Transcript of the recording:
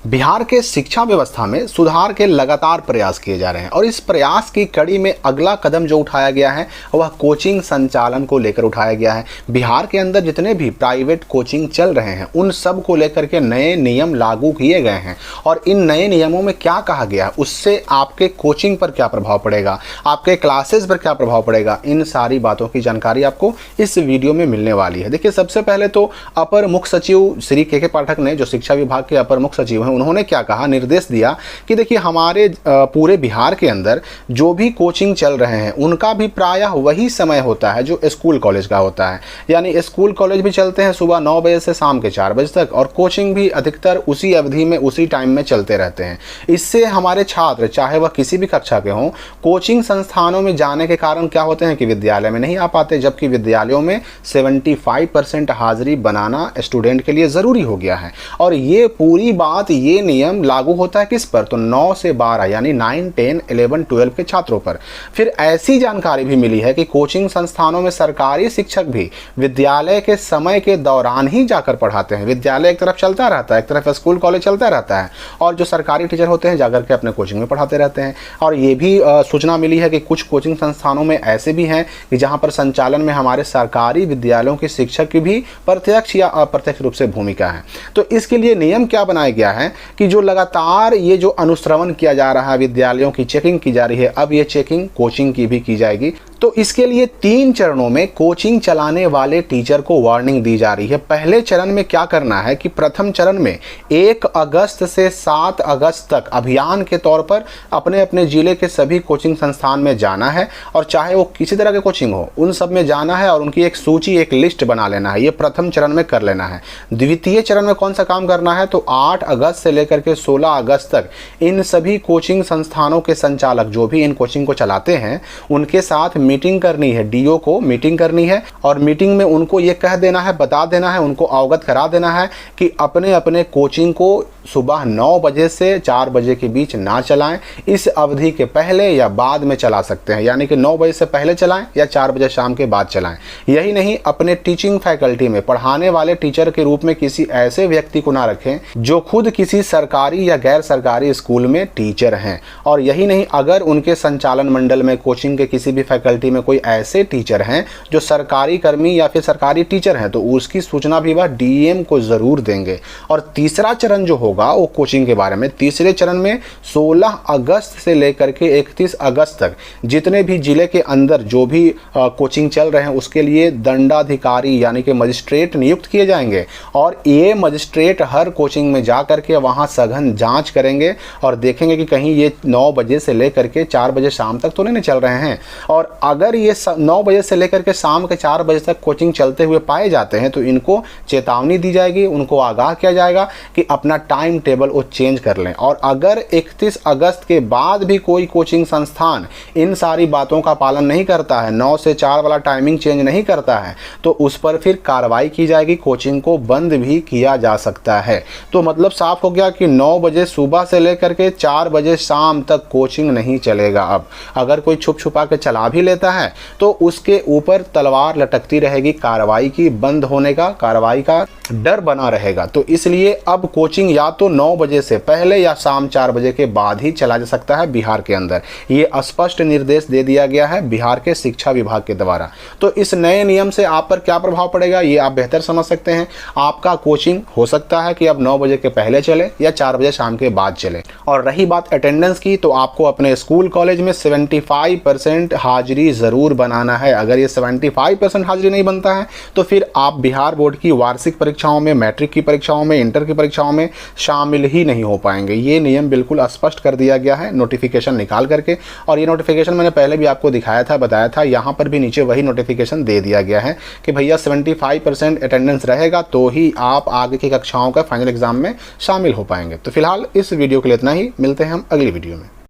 बिहार के शिक्षा व्यवस्था में सुधार के लगातार प्रयास किए जा रहे हैं और इस प्रयास की कड़ी में अगला कदम जो उठाया गया है वह कोचिंग संचालन को लेकर उठाया गया है। बिहार के अंदर जितने भी प्राइवेट कोचिंग चल रहे हैं उन सब को लेकर के नए नियम लागू किए गए हैं और इन नए नियमों में क्या कहा गया है, उससे आपके कोचिंग पर क्या प्रभाव पड़ेगा, आपके क्लासेस पर क्या प्रभाव पड़ेगा, इन सारी बातों की जानकारी आपको इस वीडियो में मिलने वाली है। देखिए, सबसे पहले तो अपर मुख्य सचिव श्री के पाठक ने, जो शिक्षा विभाग के अपर मुख्य सचिव हैं, उन्होंने क्या कहा, निर्देश दिया कि देखिए हमारे पूरे बिहार के अंदर जो भी कोचिंग चल रहे हैं उनका भी प्रायः वही समय होता है जो स्कूल कॉलेज का होता है। यानी स्कूल कॉलेज भी चलते हैं सुबह 9 बजे से शाम के 4 बजे तक और कोचिंग भी अधिकतर उसी अवधि में उसी टाइम में चलते रहते हैं। इससे हमारे छात्र चाहे वह किसी भी कक्षा के हों, कोचिंग संस्थानों में जाने के कारण क्या होते हैं कि विद्यालय में नहीं आ पाते, जबकि विद्यालयों में 75% हाजिरी बनाना स्टूडेंट के लिए ज़रूरी हो गया है। और ये पूरी बात, ये नियम लागू होता है किस पर, तो 9 से 12 यानी 9, 10, 11, 12 के छात्रों पर। फिर ऐसी जानकारी भी मिली है कि कोचिंग संस्थानों में सरकारी शिक्षक भी विद्यालय के समय के दौरान ही जाकर पढ़ाते हैं। विद्यालय एक तरफ चलता रहता है, एक तरफ स्कूल कॉलेज चलता रहता है और जो सरकारी टीचर होते हैं जाकर के अपने कोचिंग में पढ़ाते रहते हैं। और ये भी सूचना मिली है कि कुछ कोचिंग संस्थानों में ऐसे भी हैं कि जहाँ पर संचालन में हमारे सरकारी विद्यालयों के शिक्षक की भी प्रत्यक्ष या अप्रत्यक्ष रूप से भूमिका है। तो इसके लिए नियम क्या बनाया गया है कि जो लगातार ये जो अनुश्रवण किया जा रहा है, विद्यालयों की चेकिंग की जा रही है, अब ये चेकिंग कोचिंग की भी की जाएगी। तो इसके लिए 3 चरणों में कोचिंग चलाने वाले टीचर को वार्निंग दी जा रही है। पहले चरण में क्या करना है कि प्रथम चरण में 1 अगस्त से 7 अगस्त तक अभियान के तौर पर अपने अपने जिले के सभी कोचिंग संस्थान में जाना है और चाहे वो किसी तरह के कोचिंग हो उन सब में जाना है और उनकी एक सूची, एक लिस्ट बना लेना है। ये प्रथम चरण में कर लेना है। द्वितीय चरण में कौन सा काम करना है, तो 8 अगस्त से लेकर के 16 अगस्त तक इन सभी कोचिंग संस्थानों के संचालक जो भी इन कोचिंग को चलाते हैं उनके साथ मीटिंग करनी है। डीओ को मीटिंग करनी है और मीटिंग में उनको ये कह देना है, बता देना है, उनको अवगत करा देना है कि अपने अपने कोचिंग को सुबह 9 बजे से 4 बजे के बीच ना चलाएं। इस अवधि के पहले या बाद में चला सकते हैं, यानी कि 9 बजे से पहले चलाएं या 4 बजे शाम के बाद चलाएं। यही नहीं, अपने टीचिंग फैकल्टी में पढ़ाने वाले टीचर के रूप में किसी ऐसे व्यक्ति को ना रखें जो खुद किसी सरकारी या गैर सरकारी स्कूल में टीचर हैं। और यही नहीं, अगर उनके संचालन मंडल में कोचिंग के किसी भी फैकल्टी में कोई ऐसे टीचर हैं जो सरकारी कर्मी या फिर सरकारी टीचर हैं तो उसकी सूचना भी वह डीएम को जरूर देंगे। और तीसरा चरण जो होगा वो कोचिंग के बारे में, तीसरे चरण में 16 अगस्त से लेकर के 31 अगस्त तक जितने भी जिले के अंदर जो भी कोचिंग चल रहे हैं उसके लिए दंडाधिकारी यानी कि मजिस्ट्रेट नियुक्त किए जाएंगे और ये मजिस्ट्रेट हर कोचिंग में जा करके वहाँ सघन जांच करेंगे और देखेंगे कि कहीं ये 9 बजे से लेकर के 4 बजे शाम तक तो नहीं चल रहे हैं। और अगर ये 9 बजे से लेकर के शाम के 4 बजे तक कोचिंग चलते हुए पाए जाते हैं तो इनको चेतावनी दी जाएगी, उनको आगाह किया जाएगा कि अपना टाइम टेबल वो चेंज कर लें। और अगर 31 अगस्त के बाद भी कोई कोचिंग संस्थान इन सारी बातों का पालन नहीं करता है, 9 से 4 वाला टाइमिंग चेंज नहीं करता है, तो उस पर फिर कार्रवाई की जाएगी, कोचिंग को बंद भी किया जा सकता है। तो मतलब साफ हो गया कि 9 बजे सुबह से लेकर के 4 बजे शाम तक कोचिंग नहीं चलेगा। अब अगर कोई छुप छुपा के चला भी लेता है तो उसके ऊपर तलवार लटकती रहेगी, कार्रवाई की, बंद होने का, कार्रवाई का डर बना रहेगा। तो इसलिए अब कोचिंग या तो 9 बजे से पहले या शाम 4 बजे के बाद ही चला जा सकता है बिहार के अंदर। ये स्पष्ट निर्देश दे दिया गया है बिहार के शिक्षा विभाग के द्वारा। तो इस नए नियम से आप पर क्या प्रभाव पड़ेगा ये आप बेहतर समझ सकते हैं। आपका कोचिंग हो सकता है कि अब 9 बजे के पहले चले या 4 बजे शाम के बाद चले। और रही बात अटेंडेंस की, तो आपको अपने स्कूल कॉलेज में 75% हाजिरी ज़रूर बनाना है। अगर ये 75% हाजिरी नहीं बनता है तो फिर आप बिहार बोर्ड की वार्षिक परीक्षाओं में, मैट्रिक की परीक्षाओं में, इंटर की परीक्षाओं में शामिल ही नहीं हो पाएंगे। ये नियम बिल्कुल स्पष्ट कर दिया गया है नोटिफिकेशन निकाल करके। और ये नोटिफिकेशन मैंने पहले भी आपको दिखाया था, बताया था, यहाँ पर भी नीचे वही नोटिफिकेशन दे दिया गया है कि भैया 75% अटेंडेंस रहेगा तो ही आप आगे की कक्षाओं का फाइनल एग्जाम में शामिल हो पाएंगे। तो फिलहाल इस वीडियो के लिए इतना ही, मिलते हैं हम अगली वीडियो में।